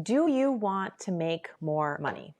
Do you want to make more money?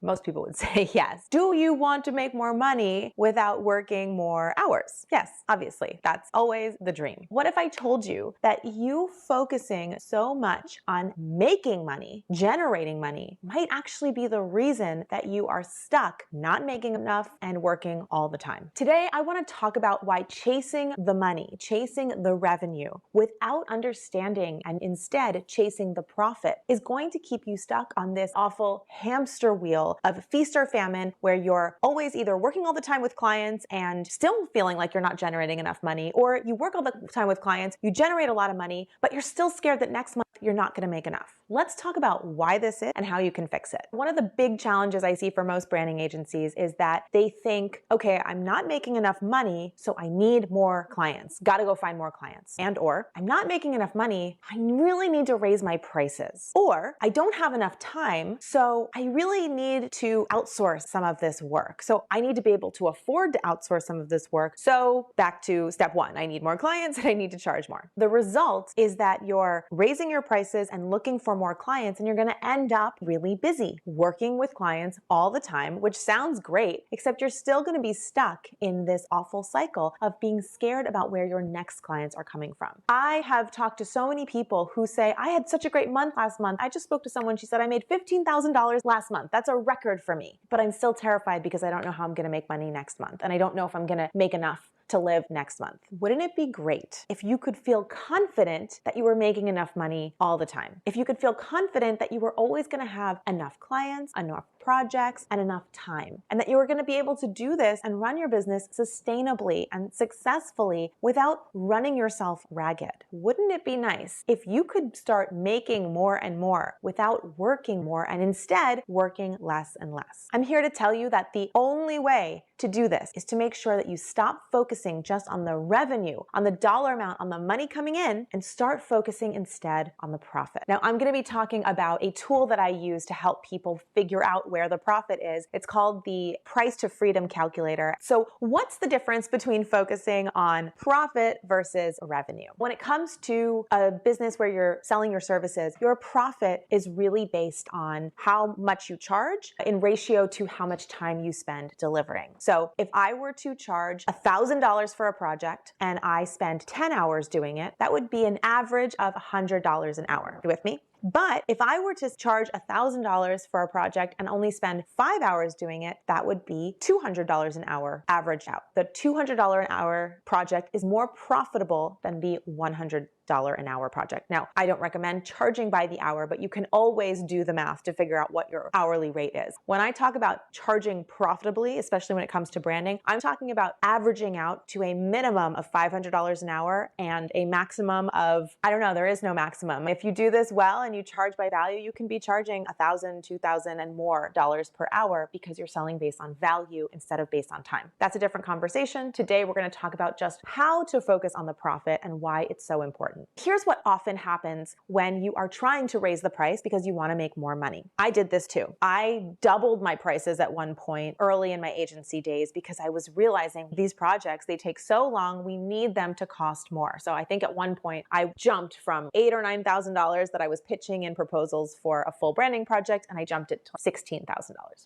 Most people would say yes. Do you want to make more money without working more hours? Yes, obviously. That's always the dream. What if I told you that you focusing so much on making money, generating money, might actually be the reason that you are stuck not making enough and working all the time? Today, I want to talk about why chasing the money, chasing the revenue, without understanding and instead chasing the profit is going to keep you stuck on this awful hamster wheel of feast or famine, where you're always either working all the time with clients and still feeling like you're not generating enough money, or you work all the time with clients, you generate a lot of money, but you're still scared that next month you're not going to make enough. Let's talk about why this is and how you can fix it. One of the big challenges I see for most branding agencies is that they think, okay, I'm not making enough money, so I need more clients. Got to go find more clients. And or I'm not making enough money, I really need to raise my prices. Or I don't have enough time, so I really need to outsource some of this work. So I need to be able to afford to outsource some of this work. So back to step one, I need more clients and I need to charge more. The result is that you're raising your prices and looking for more clients, and you're going to end up really busy working with clients all the time, which sounds great, except you're still going to be stuck in this awful cycle of being scared about where your next clients are coming from. I have talked to so many people who say, I had such a great month last month. I just spoke to someone, she said, I made $15,000 last month. That's a record for me, but I'm still terrified because I don't know how I'm going to make money next month. And I don't know if I'm going to make enough to live next month. Wouldn't it be great if you could feel confident that you were making enough money all the time? If you could feel confident that you were always going to have enough clients, enough projects, and enough time, and that you were going to be able to do this and run your business sustainably and successfully without running yourself ragged? Wouldn't it be nice if you could start making more and more without working more and instead working less and less? I'm here to tell you that the only way to do this is to make sure that you stop focusing just on the revenue, on the dollar amount, on the money coming in, and start focusing instead on the profit. Now, I'm going to be talking about a tool that I use to help people figure out where the profit is. It's called the price to freedom calculator. So what's the difference between focusing on profit versus revenue? When it comes to a business where you're selling your services, your profit is really based on how much you charge in ratio to how much time you spend delivering. So if I were to charge $1,000 for a project and I spend 10 hours doing it, that would be an average of $100 an hour. You with me? But if I were to charge $1,000 for a project and only spend 5 hours doing it, that would be $200 an hour averaged out. The $200 an hour project is more profitable than the $100 an hour project. Now, I don't recommend charging by the hour, but you can always do the math to figure out what your hourly rate is. When I talk about charging profitably, especially when it comes to branding, I'm talking about averaging out to a minimum of $500 an hour and a maximum of, I don't know, there is no maximum. If you do this well and you charge by value, you can be charging $1,000, $2,000 and more dollars per hour because you're selling based on value instead of based on time. That's a different conversation. Today, we're going to talk about just how to focus on the profit and why it's so important. Here's what often happens when you are trying to raise the price because you want to make more money. I did this too. I doubled my prices at one point early in my agency days because I was realizing these projects, they take so long, we need them to cost more. So I think at one point I jumped from $8,000 or $9,000 that I was pitching in proposals for a full branding project, and I jumped it to $16,000.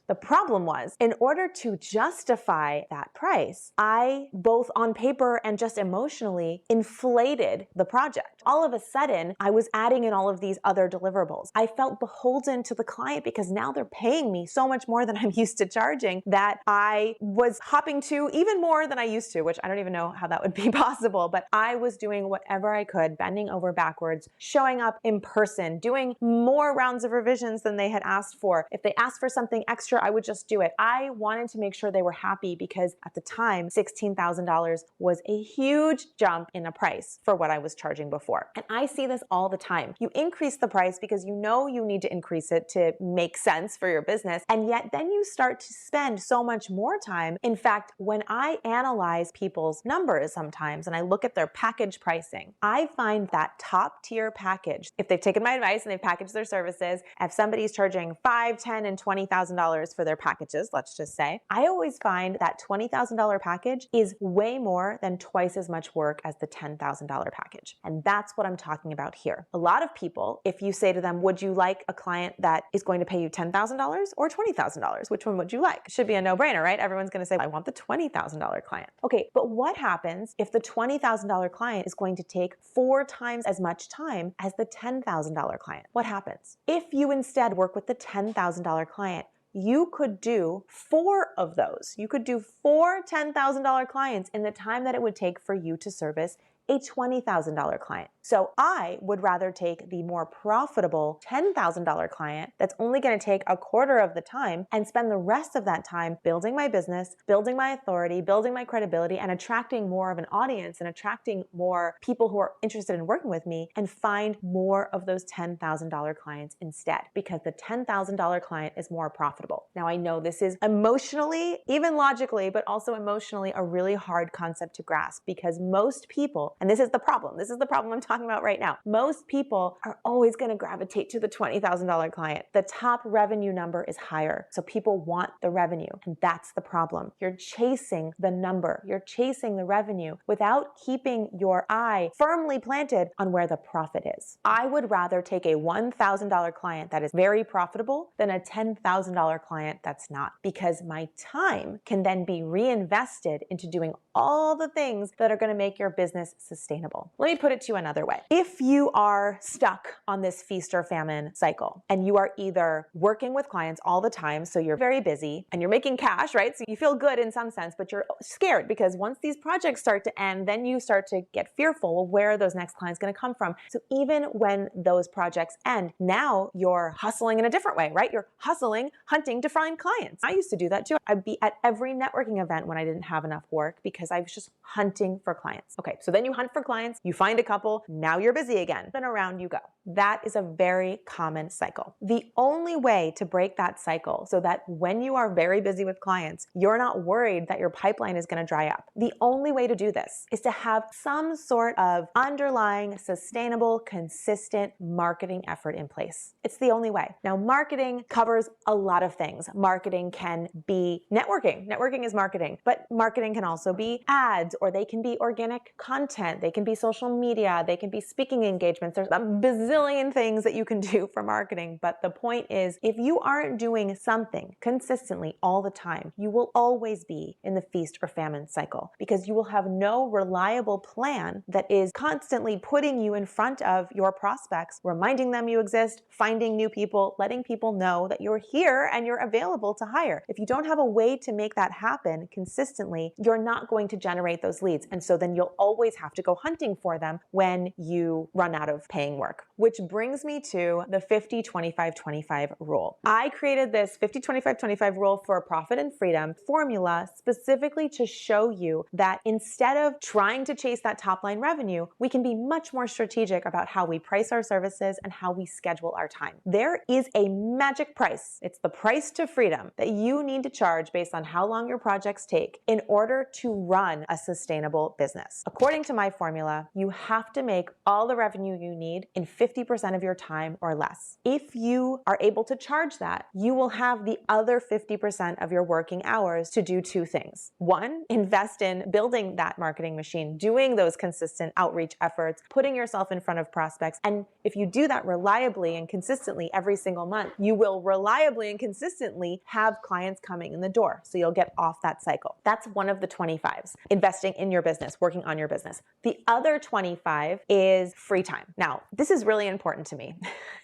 The problem was, in order to justify that price, I, both on paper and just emotionally, inflated the project. All of a sudden, I was adding in all of these other deliverables. I felt beholden to the client because now they're paying me so much more than I'm used to charging that I was hopping to even more than I used to, which I don't even know how that would be possible, but I was doing whatever I could, bending over backwards, showing up in person, doing more rounds of revisions than they had asked for. If they asked for something extra, I would just do it. I wanted to make sure they were happy because at the time, $16,000 was a huge jump in a price for what I was charging before. And I see this all the time. You increase the price because you know you need to increase it to make sense for your business. And yet then you start to spend so much more time. In fact, when I analyze people's numbers sometimes and I look at their package pricing, I find that top tier package, if they've taken my advice and they've packaged their services, if somebody's charging $5,000, $10,000, and $20,000 for their packages, let's just say, I always find that $20,000 package is way more than twice as much work as the $10,000 package. And And that's what I'm talking about here. A lot of people, if you say to them, would you like a client that is going to pay you $10,000 or $20,000? Which one would you like? It should be a no-brainer, right? Everyone's going to say, I want the $20,000 client. Okay, but what happens if the $20,000 client is going to take 4 times as much time as the $10,000 client? What happens? If you instead work with the $10,000 client, you could do 4 of those. You could do 4 $10,000 clients in the time that it would take for you to service a $20,000 client. So I would rather take the more profitable $10,000 client that's only going to take a quarter of the time and spend the rest of that time building my business, building my authority, building my credibility, and attracting more of an audience and attracting more people who are interested in working with me, and find more of those $10,000 clients instead, because the $10,000 client is more profitable. Now, I know this is emotionally, even logically, but also emotionally, a really hard concept to grasp, because most people, and this is the problem I'm talking about right now, most people are always going to gravitate to the $20,000 client. The top revenue number is higher, so people want the revenue, and that's the problem. You're chasing the number, you're chasing the revenue without keeping your eye firmly planted on where the profit is. I would rather take a $1,000 client that is very profitable than a $10,000 client that's not, because my time can then be reinvested into doing all the things that are going to make your business sustainable. Let me put it to you another way. If you are stuck on this feast or famine cycle, and you are either working with clients all the time, so you're very busy and you're making cash, right? So you feel good in some sense, but you're scared because once these projects start to end, then you start to get fearful. Well, where are those next clients going to come from? So even when those projects end, now you're hustling in a different way, right? You're hustling, hunting to find clients. I used to do that too. I'd be at every networking event when I didn't have enough work because I was just hunting for clients. Okay, so then you hunt for clients, you find a couple, now you're busy again, then around you go. That is a very common cycle. The only way to break that cycle so that when you are very busy with clients, you're not worried that your pipeline is going to dry up. The only way to do this is to have some sort of underlying, sustainable, consistent marketing effort in place. It's the only way. Now, marketing covers a lot of things. Marketing can be networking. Networking is marketing, but marketing can also be ads, or they can be organic content. They can be social media. They can be speaking engagements. There's a bazillion things that you can do for marketing. But the point is, if you aren't doing something consistently all the time, you will always be in the feast or famine cycle, because you will have no reliable plan that is constantly putting you in front of your prospects, reminding them you exist, finding new people, letting people know that you're here and you're available to hire. If you don't have a way to make that happen consistently, you're not going to generate those leads. And so then you'll always have to go hunting for them when you run out of paying work. Which brings me to the 50-25-25 rule. I created this 50-25-25 rule for profit and freedom formula specifically to show you that instead of trying to chase that top line revenue, we can be much more strategic about how we price our services and how we schedule our time. There is a magic price. It's the price to freedom that you need to charge based on how long your projects take in order to run a sustainable business. According to my formula, you have to make all the revenue you need in 50% of your time or less. If you are able to charge that, you will have the other 50% of your working hours to do 2 things. 1, invest in building that marketing machine, doing those consistent outreach efforts, putting yourself in front of prospects. And if you do that reliably and consistently every single month, you will reliably and consistently have clients coming in the door. So you'll get off that cycle. That's one of the 25s, investing in your business, working on your business. The other 25 is free time. Now, this is really important to me,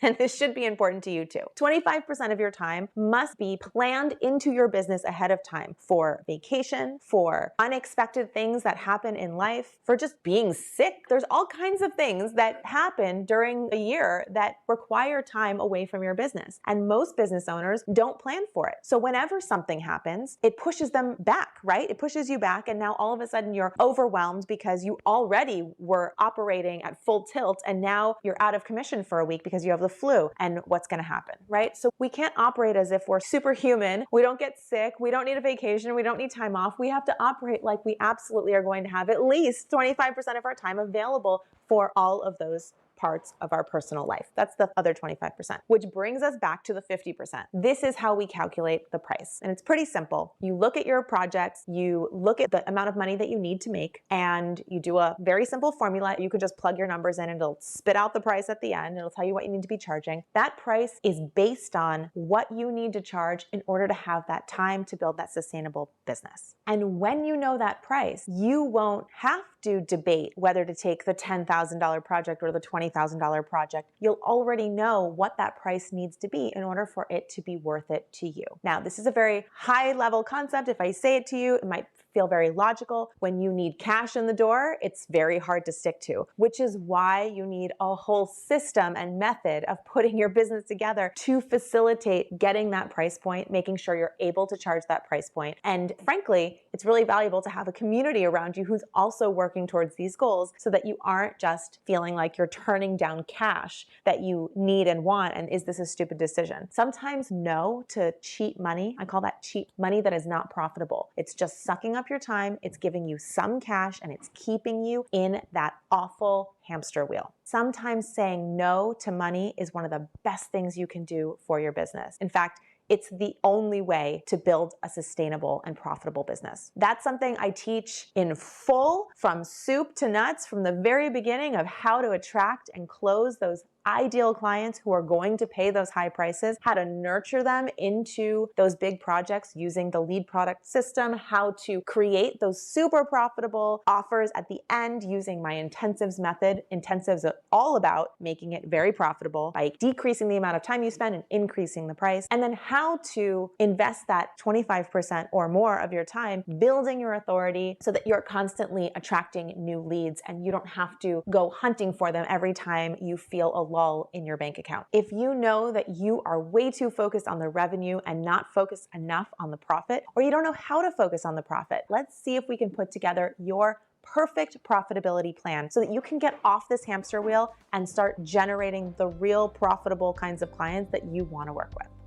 and this should be important to you too. 25% of your time must be planned into your business ahead of time for vacation, for unexpected things that happen in life, for just being sick. There's all kinds of things that happen during a year that require time away from your business. And most business owners don't plan for it. So whenever something happens, it pushes them back, right? It pushes you back, and now all of a sudden you're overwhelmed because you already were operating at full tilt, and now you're out of commission for a week because you have the flu. And what's going to happen, right? So we can't operate as if we're superhuman. We don't get sick. We don't need a vacation. We don't need time off. We have to operate like we absolutely are going to have at least 25% of our time available for all of those parts of our personal life. That's the other 25%, which brings us back to the 50%. This is how we calculate the price. And it's pretty simple. You look at your projects, you look at the amount of money that you need to make, and you do a very simple formula. You could just plug your numbers in and it'll spit out the price at the end. It'll tell you what you need to be charging. That price is based on what you need to charge in order to have that time to build that sustainable business. And when you know that price, you won't have to debate whether to take the $10,000 project or the $20,000 project. You'll already know what that price needs to be in order for it to be worth it to you. Now, this is a very high level concept. If I say it to you, it might feel very logical. When you need cash in the door, it's very hard to stick to, which is why you need a whole system and method of putting your business together to facilitate getting that price point, making sure you're able to charge that price point. And frankly, it's really valuable to have a community around you who's also working towards these goals so that you aren't just feeling like you're turning down cash that you need and want. And is this a stupid decision? Sometimes no to cheap money. I call that cheap money that is not profitable. It's just sucking up your time, it's giving you some cash, and it's keeping you in that awful hamster wheel. Sometimes saying no to money is one of the best things you can do for your business. In fact, it's the only way to build a sustainable and profitable business. That's something I teach in full, from soup to nuts, from the very beginning, of how to attract and close those ideal clients who are going to pay those high prices, how to nurture them into those big projects using the lead product system, how to create those super profitable offers at the end using my intensives method. Intensives are all about making it very profitable by decreasing the amount of time you spend and increasing the price. And then how to invest that 25% or more of your time building your authority so that you're constantly attracting new leads and you don't have to go hunting for them every time you feel a lull in your bank account. If you know that you are way too focused on the revenue and not focused enough on the profit, or you don't know how to focus on the profit, let's see if we can put together your perfect profitability plan so that you can get off this hamster wheel and start generating the real profitable kinds of clients that you want to work with.